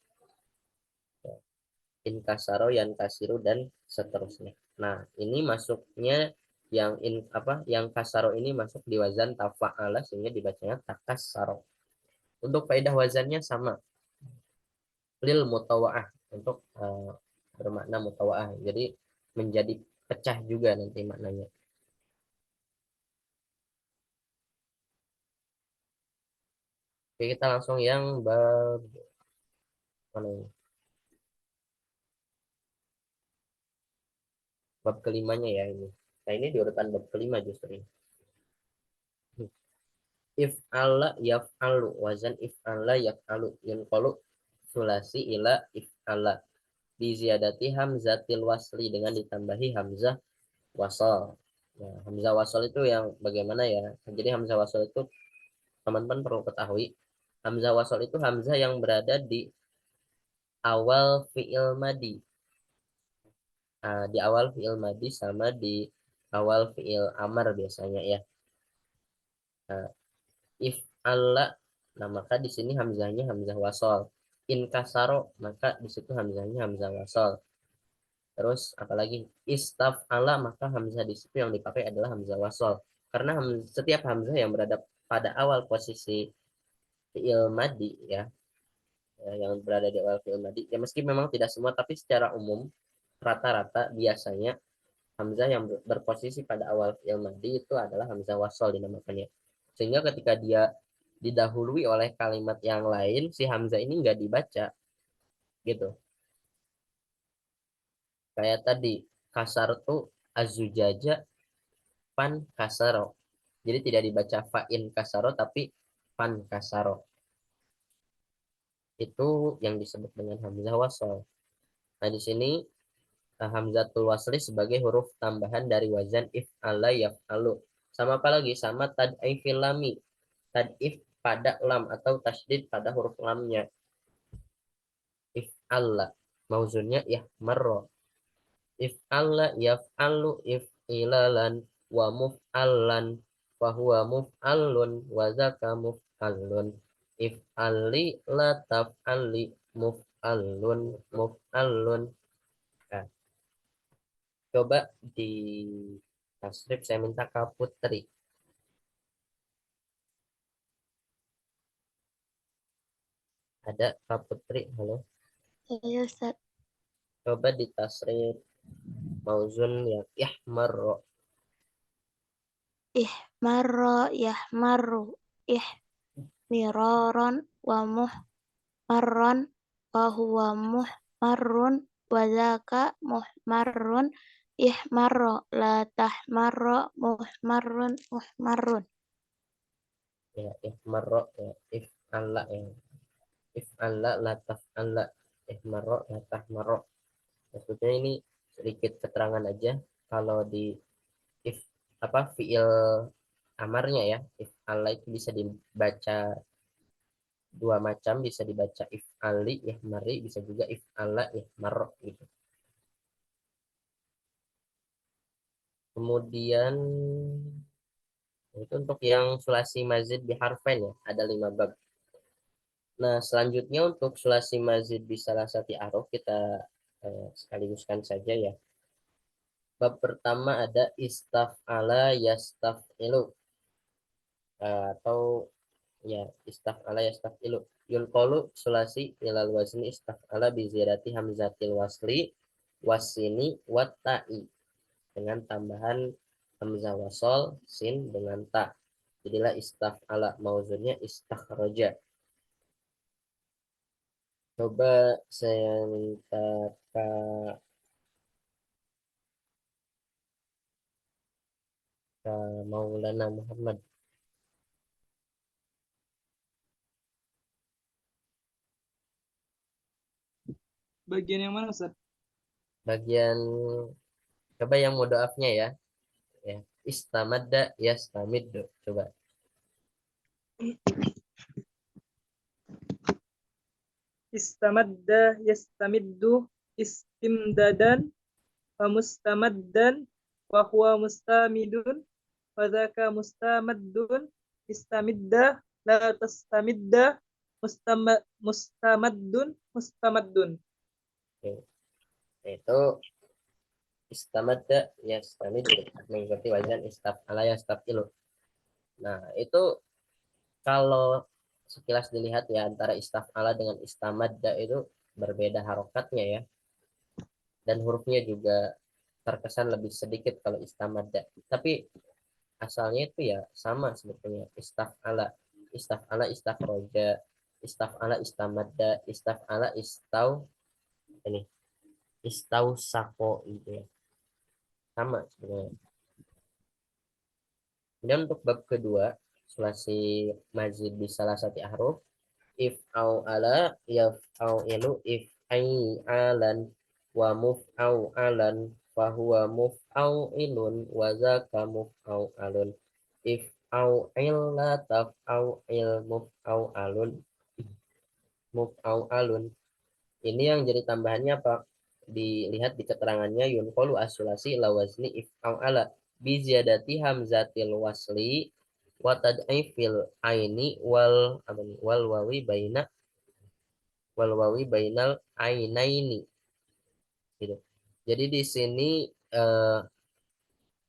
Inkasaro, yan kasiru dan seterusnya. Nah, ini masuknya yang kasaro ini masuk di wazan tafa'ala sehingga dibacanya takasaro. Untuk faedah wazannya sama. Lil mutawa'ah, untuk bermakna mutawa'ah. Jadi menjadi pecah juga nanti maknanya. Oke, kita langsung yang bab Mana ini? Bab kelimanya ya ini. Nah ini di urutan bab kelima justru. If Allah yaf'alu wazan if Allah yaf'alu yunqalu sulasi ila if Allah di ziyadati hamzatil wasli dengan ditambahi hamzah wasal. Nah, hamzah wasal itu yang bagaimana ya? Jadi hamzah wasal itu teman-teman perlu ketahui. Hamzah wasal itu hamzah yang berada di awal fi'il madi. Nah, di awal fi'il madi sama di awal fi'il amar biasanya ya. Nah, if Allah, nah maka di sini hamzahnya hamzah wasal. In kasaro, maka di situ hamzahnya hamzah wasal. Terus apalagi istaf Allah, maka hamzah di situ yang dipakai adalah hamzah wasal. Karena setiap hamzah yang berada pada awal posisi fi'il madi ya, yang berada di awal fi'il madi, ya meski memang tidak semua, tapi secara umum rata-rata biasanya hamzah yang berposisi pada awal fi'il madi itu adalah hamzah wasal dinamakannya. Sehingga ketika dia didahului oleh kalimat yang lain, si hamzah ini nggak dibaca gitu. Kayak tadi kasar tuh azujaja pan kasaro. Jadi tidak dibaca fa'in kasaro tapi pan kasaro. Itu yang disebut dengan hamzah wasal. Nah di sini hamzatul wasli sebagai huruf tambahan dari wazan if ala yaf'alu. Sama apa lagi? Sama tad'ifil lami. Tad'if pada lam atau tasydid pada huruf lamnya. If alla. Mauzunnya yahmarro. If alla yaf'alu if ilalan wa muf'allan fahuwa muf'allun wa zaka muf'allun. If alli la taf'alli muf'allun muf'allun. Nah, coba di transkrip saya minta Kak Putri. Ada Kak Putri, halo. Ya, Ustaz. Coba di tasrif mauzun yang yahmarro. Marro yahmarru miraron wa muhmarron wa huwa muhmarrun wa zaka muhmarrun ihmarro la tahmarro muhmarrun. Ya yahmarro ya if alla ya if alla la taf'alla ihmarro la tahmarro. Maksudnya ini sedikit keterangan aja kalau di if apa fiil amarnya ya if alla itu bisa dibaca dua macam, bisa dibaca if ali yahmari, bisa juga if alla yahmarro gitu. Kemudian itu untuk yang sulasi mazid di harfain ya, ada 5 bab. Nah, selanjutnya untuk sulasi mazid di salah satu aruf kita sekaliguskan saja ya. Bab pertama ada istaf'ala yastaf'ilu atau ya istaf'ala yastaf'ilu. Yunqalu sulasi ilal wazni istaf'ala bi ziyadati hamzatil wasli wasini watta'i dengan tambahan hamzah wasol sin dengan ta. Jadilah istaf'ala mauzunnya istakhraja. Coba saya minta Kak Maulana Muhammad. Bagian yang mana, Ustaz? Bagian coba yang mudoafnya ya. Ya, istamadda yastamiddu. Coba. Istamadda yastamiddu istimdadan wa mustamaddan wa huwa mustamidun wa dzaka mustamaddun istamidda la tastamidda mustamaddun. Oke. Itu istamadda yastamiddu mengikuti wazan istaf'ala yastaf'ilu. Nah, itu kalau sekilas dilihat ya antara istaf'ala dengan istamadda itu berbeda harokatnya ya. Dan hurufnya juga terkesan lebih sedikit kalau istamadda. Tapi asalnya itu ya sama sebetulnya istaf'ala istakhroja Istaf'ala, istamadda, istaf'ala, ini istausako gitu ya. Sama sebenarnya. Kemudian untuk bab kedua, sulasi mazid di salah satu huruf, if au ala yaf au ilu if ai alan wa muf au alan fahuwa muf au ilun wa zaka muf au alun if au illa taf au il muf au alun muf au alun. Ini yang jadi tambahannya apa? Dilihat di keterangannya yunqalu asulasi lawazni if au ala bi ziyadati hamzatil wasli wa tad'ifil aini wal wawi bainal ainaini gitu. Jadi di sini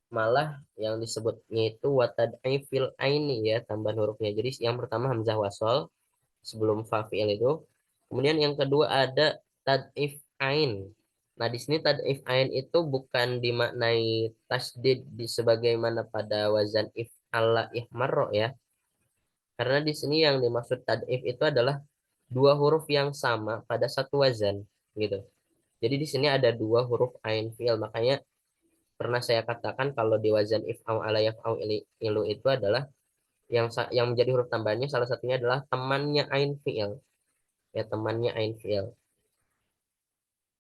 malah yang disebutnya itu wa tad'ifil aini ya, tambahan hurufnya. Jadi yang pertama hamzah wasol sebelum fa'il itu. Kemudian yang kedua ada tad'if ain. Nah, di sini tad'if ain itu bukan dimaknai tasdid di sebagaimana pada wazan if ala ihmarro ya. Karena di sini yang dimaksud tad'if itu adalah dua huruf yang sama pada satu wazan gitu. Jadi di sini ada dua huruf ain fi'il, makanya pernah saya katakan kalau di wazan if au ala yaf au ilu itu adalah yang menjadi huruf tambahannya salah satunya adalah temannya ain fi'il. Ya, temannya ain fi'il.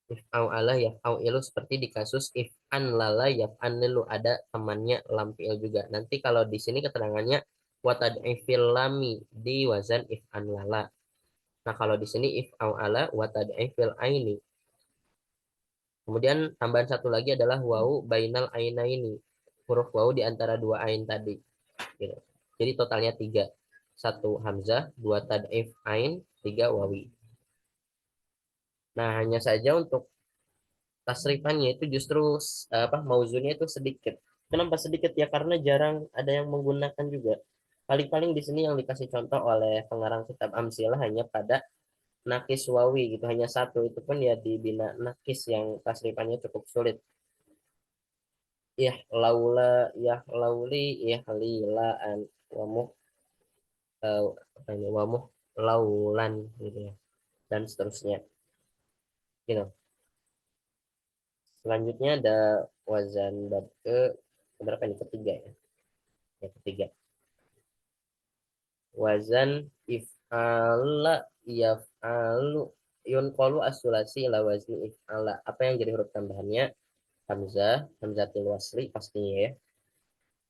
If au ala yaf au ilu seperti di kasus if an lala yaf an lilu ada temannya lam fi'il juga. Nanti kalau di sini keterangannya watad'ifil lami di wazan if an lala. Nah, kalau di sini if au ala watad'ifil aini. Kemudian tambahan satu lagi adalah wau bainal ainaini. Huruf wau di antara dua ain tadi. Gitu. Jadi totalnya 3. 1 hamzah, 2 tad'if ain, 3 wawi. Nah, hanya saja untuk tasrifannya itu justru mauzunnya itu sedikit. Kenapa sedikit ya? Karena jarang ada yang menggunakan juga. Paling-paling di sini yang dikasih contoh oleh pengarang kitab Amsilah hanya pada nakis wawi gitu, hanya satu, itu pun ya di bina nakis yang tasrifannya cukup sulit. Laula, lauli, lilaan, wamuh, wamuh, laulan gitu ya, dan seterusnya. Gitu. Selanjutnya ada wazan bab berapa ini? Ketiga ya. Ya, ketiga. Wazan if'ala yaf'alu yunqalu as-sulasi ila wazni if'ala. Apa yang jadi huruf tambahannya? Hamzah, hamzatul wasli pastinya ya.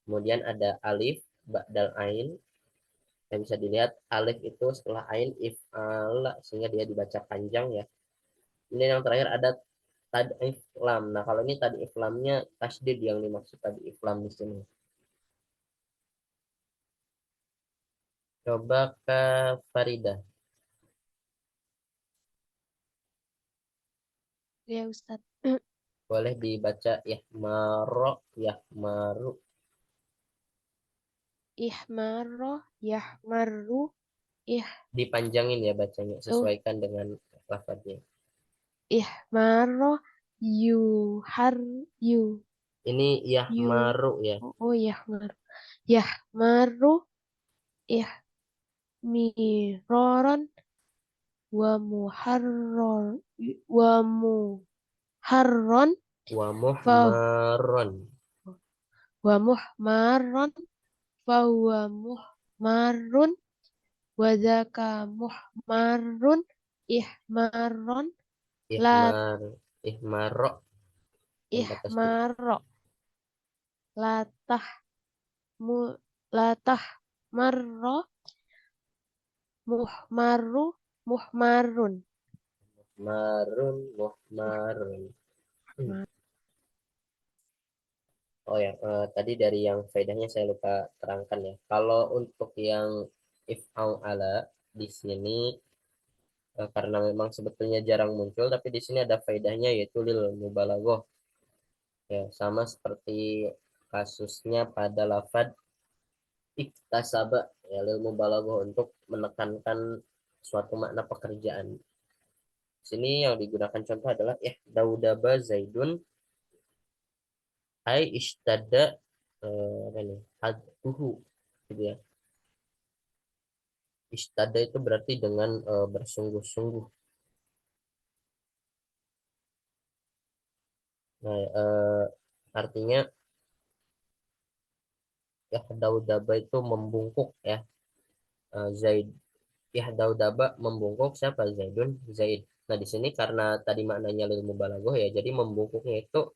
Kemudian ada alif, ba'dal ain. Yang bisa dilihat alif itu setelah ain if'ala sehingga dia dibaca panjang ya. Ini yang terakhir ada tad'if lam. Nah, kalau ini tad'if lamnya tasdid yang dimaksud tad'if lam di sini. Coba ke Farida. Ya, Ustadz. Boleh dibaca yahmaro, yahmaru. Ihmaro, yahmaru, Dipanjangin ya bacanya, sesuaikan dengan lafadznya. ihmaro, yu. Ini yahmaru ya. Oh, yahmaru. Yahmaru, ihmiroron, wa muharron, Wa muhmaron. wa muhmaron, fa huwa muhmarun, wa dzaka muhmarun, ihmaron, la Ihmaro. ihmaro, latah latah marro, muhmarun. Muhmarun. Oh ya, tadi dari yang faedahnya saya lupa terangkan ya. Kalau untuk yang if'al ala di sini karena memang sebetulnya jarang muncul, tapi di sini ada faedahnya yaitu lil mubalaghah. Ya, sama seperti kasusnya pada lafad iktasaba ya, lil mubalaghah untuk menekankan suatu makna pekerjaan. Sini yang digunakan contoh adalah daudaba zaidun ai istada hadduhu gitu ya. Istada itu berarti dengan bersungguh-sungguh. Nah, artinya Yahdaudaba itu membungkuk ya. Zaid Yahdaudaba membungkuk siapa? Zaidun, Zaid. Nah, di sini karena tadi maknanya lil mubalaghah ya, jadi membungkuknya itu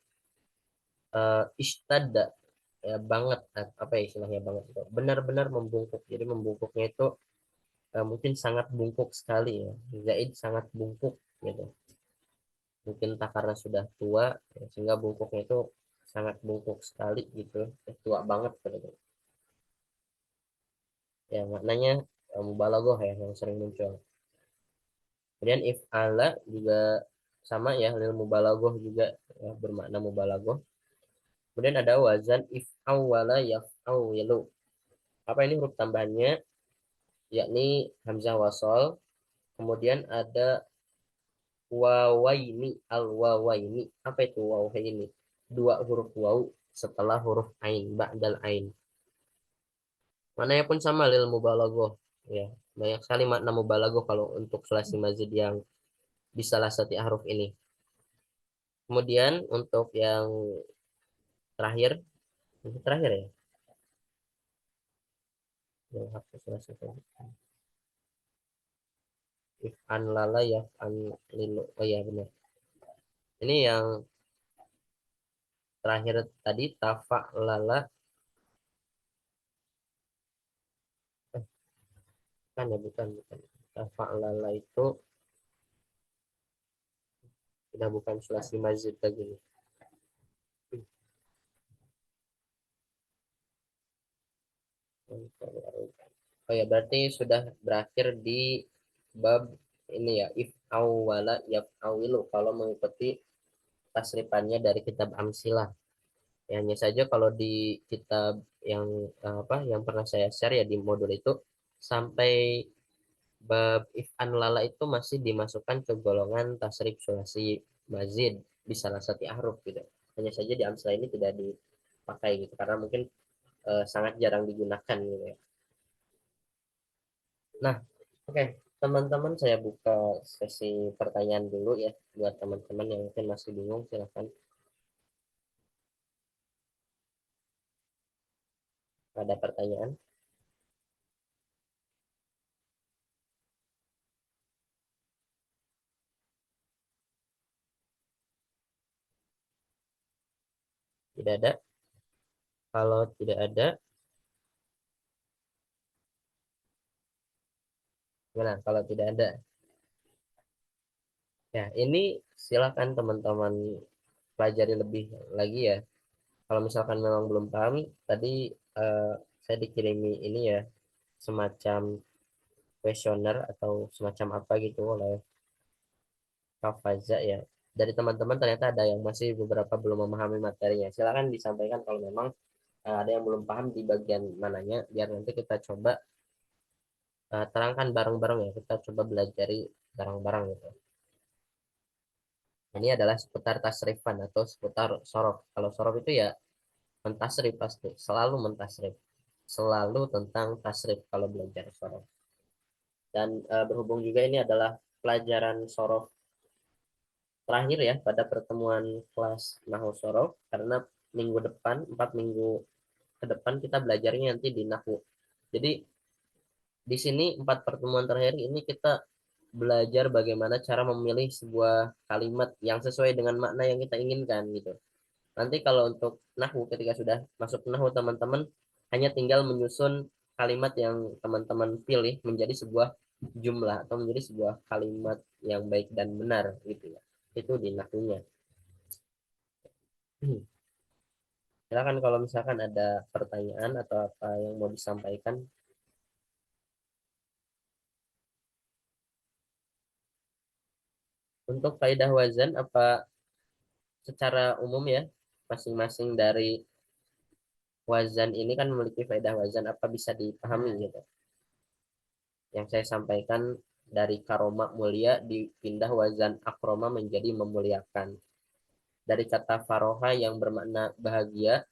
istada ya banget, apa ya istilahnya banget itu. Benar-benar membungkuk. Jadi membungkuknya itu mungkin sangat bungkuk sekali ya. Zaid sangat bungkuk gitu. Mungkin tak karena sudah tua ya, sehingga bungkuknya itu sangat bungkuk sekali gitu. Tua banget gitu. Ya maknanya mubalaghah ya yang sering muncul. Kemudian if ala juga sama ya, lil mubalaghah juga ya, bermakna mubalaghah. Kemudian ada wazan if awwala yaf'awilu. Apa ini huruf tambahannya? Yakni hamzah wasol. Kemudian ada wawaini, al wawaini. Apa itu wawaini? Dua huruf waw setelah huruf ain, ba'dal ain. Maknanya pun sama lil mubalaghah ya. Banyak sekali makna mubalaghah kalau untuk sulasi mazid yang di salah satu huruf ini. Kemudian untuk yang terakhir, ya. Yang hapus sulasi tadi. If an lala ya an lilo. Oh ya benar. Ini yang terakhir tadi tafa lala. Kan ya bukan. Tafa lala itu sudah bukan sulasi mazid lagi. Oh ya, berarti sudah berakhir di bab ini ya, if awwala yaf'awilu kalau mengikuti tasrifannya dari kitab Amsilah. Ya, hanya saja kalau di kitab yang yang pernah saya share ya di modul itu sampai bab if an lala itu masih dimasukkan ke golongan tasrif sulasi mazid di salah satu ahruf gitu. Hanya saja di Amsilah ini tidak dipakai gitu karena mungkin sangat jarang digunakan gitu ya. Nah, oke, teman-teman saya buka sesi pertanyaan dulu ya buat teman-teman yang mungkin masih bingung silakan. Ada pertanyaan? Tidak ada. Kalau tidak ada, gimana? Kalau tidak ada, ya ini silakan teman-teman pelajari lebih lagi ya. Kalau misalkan memang belum paham, tadi saya dikirimi ini ya semacam kuesioner atau semacam apa gitu oleh Kak Faza ya. Dari teman-teman ternyata ada yang masih beberapa belum memahami materinya. Silakan disampaikan kalau memang ada yang belum paham di bagian mananya, biar nanti kita coba terangkan bareng-bareng ya. Kita coba belajari bareng-bareng gitu. Ini adalah seputar tasrifan atau seputar sorof. Kalau sorof itu ya mentasrif pasti, selalu mentasrif. Selalu tentang tasrif kalau belajar sorof. Dan berhubung juga ini adalah pelajaran sorof terakhir ya pada pertemuan kelas Nahwu Sorof, karena minggu depan, 4 minggu ke depan kita belajarnya nanti di Nahwu. Jadi di sini 4 pertemuan terakhir ini kita belajar bagaimana cara memilih sebuah kalimat yang sesuai dengan makna yang kita inginkan gitu. Nanti kalau untuk Nahwu ketika sudah masuk Nahwu teman-teman hanya tinggal menyusun kalimat yang teman-teman pilih menjadi sebuah jumlah atau menjadi sebuah kalimat yang baik dan benar gitu ya. Itu di Nahwunya. Silakan kalau misalkan ada pertanyaan atau apa yang mau disampaikan. Untuk kaidah wazan apa secara umum ya, masing-masing dari wazan ini kan memiliki faedah wazan, apa bisa dipahami gitu. Yang saya sampaikan dari karoma mulia dipindah wazan akroma menjadi memuliakan. Dari kata faroha yang bermakna bahagia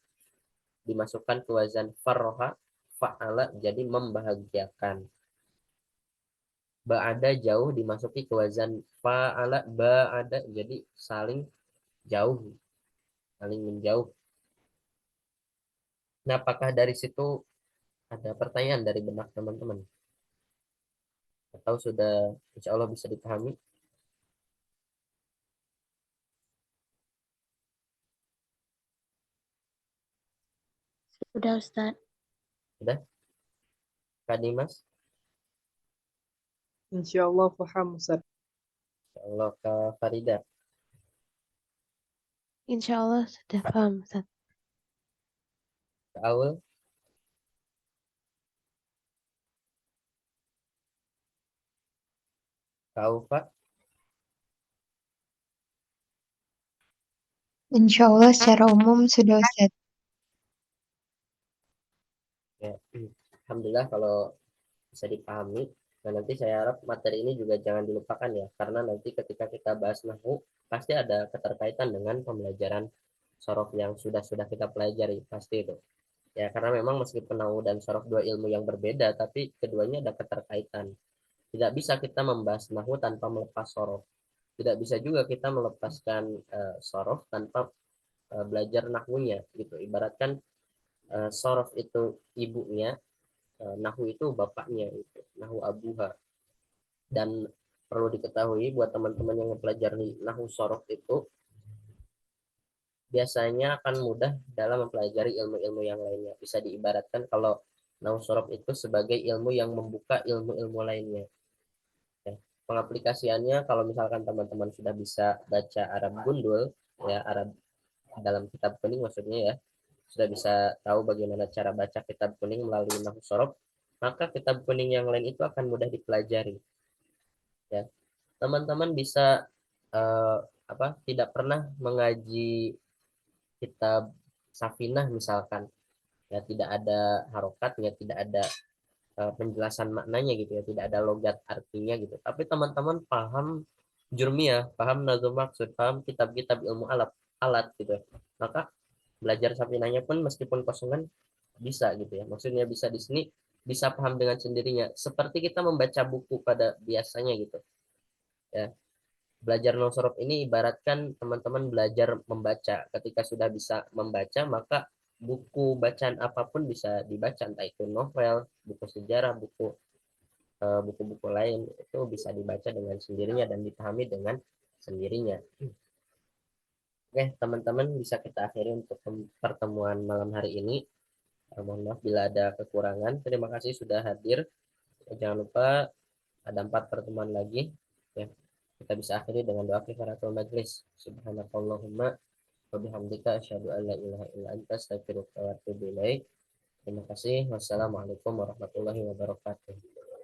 dimasukkan ke wazan faroha fa'ala jadi membahagiakan. Ba'ada jauh dimasuki ke wazan fa'ala ba'ada, jadi saling jauh, saling menjauh. Nah, apakah dari situ ada pertanyaan dari benak teman-teman? Atau sudah insya Allah bisa dipahami? Sudah Ustaz. Sudah? Kak Dimas? Insyaallah paham Ustaz. Insya Allah Kak Farida? Insya Allah sudah paham, Ustaz. Kak Aul? Kak Ufa? Insya Allah secara umum sudah Ustaz. Ya. Alhamdulillah kalau bisa dipahami. Nah, nanti saya harap materi ini juga jangan dilupakan ya, karena nanti ketika kita bahas nahwu pasti ada keterkaitan dengan pembelajaran sorof yang sudah kita pelajari, pasti itu. Ya, karena memang meskipun nahwu dan sorof dua ilmu yang berbeda, tapi keduanya ada keterkaitan. Tidak bisa kita membahas nahwu tanpa melepas sorof. Tidak bisa juga kita melepaskan sorof tanpa belajar nahwunya gitu. Ibaratkan sorof itu ibunya, nahwu itu bapaknya, itu nahwu abuha. Dan perlu diketahui buat teman-teman yang mempelajari nahwu sorof itu biasanya akan mudah dalam mempelajari ilmu-ilmu yang lainnya. Bisa diibaratkan kalau nahwu sorof itu sebagai ilmu yang membuka ilmu-ilmu lainnya. Ya. Pengaplikasiannya kalau misalkan teman-teman sudah bisa baca Arab gundul, ya Arab dalam kitab kuning maksudnya ya, sudah bisa tahu bagaimana cara baca kitab kuning melalui nahwu sorof, maka kitab kuning yang lain itu akan mudah dipelajari. Ya, teman-teman bisa eh, tidak pernah mengaji kitab Safinah misalkan, ya tidak ada harokatnya, tidak ada penjelasan maknanya gitu ya, tidak ada logat artinya gitu, tapi teman-teman paham jurmiyah, paham nazm maksud, paham kitab-kitab ilmu alat alat gitu ya, maka belajar Safinahnya pun meskipun kosongan bisa gitu ya, maksudnya bisa di sini bisa paham dengan sendirinya seperti kita membaca buku pada biasanya gitu ya. Belajar nusrof ini ibaratkan teman-teman belajar membaca. Ketika sudah bisa membaca, maka buku bacaan apapun bisa dibaca, entah itu novel, buku sejarah, buku-buku lain itu bisa dibaca dengan sendirinya dan dipahami dengan sendirinya. Oke, teman-teman bisa kita akhiri untuk pertemuan malam hari ini. Mohon maaf bila ada kekurangan. Terima kasih sudah hadir. Jangan lupa ada 4 pertemuan lagi. Ya, kita bisa akhiri dengan doa kifaratul majlis. Subhanakallahumma wa bihamdika asyhadu an la ilaha illa anta astaghfiruka wa atubu ilaik. Terima kasih. Wassalamualaikum warahmatullahi wabarakatuh.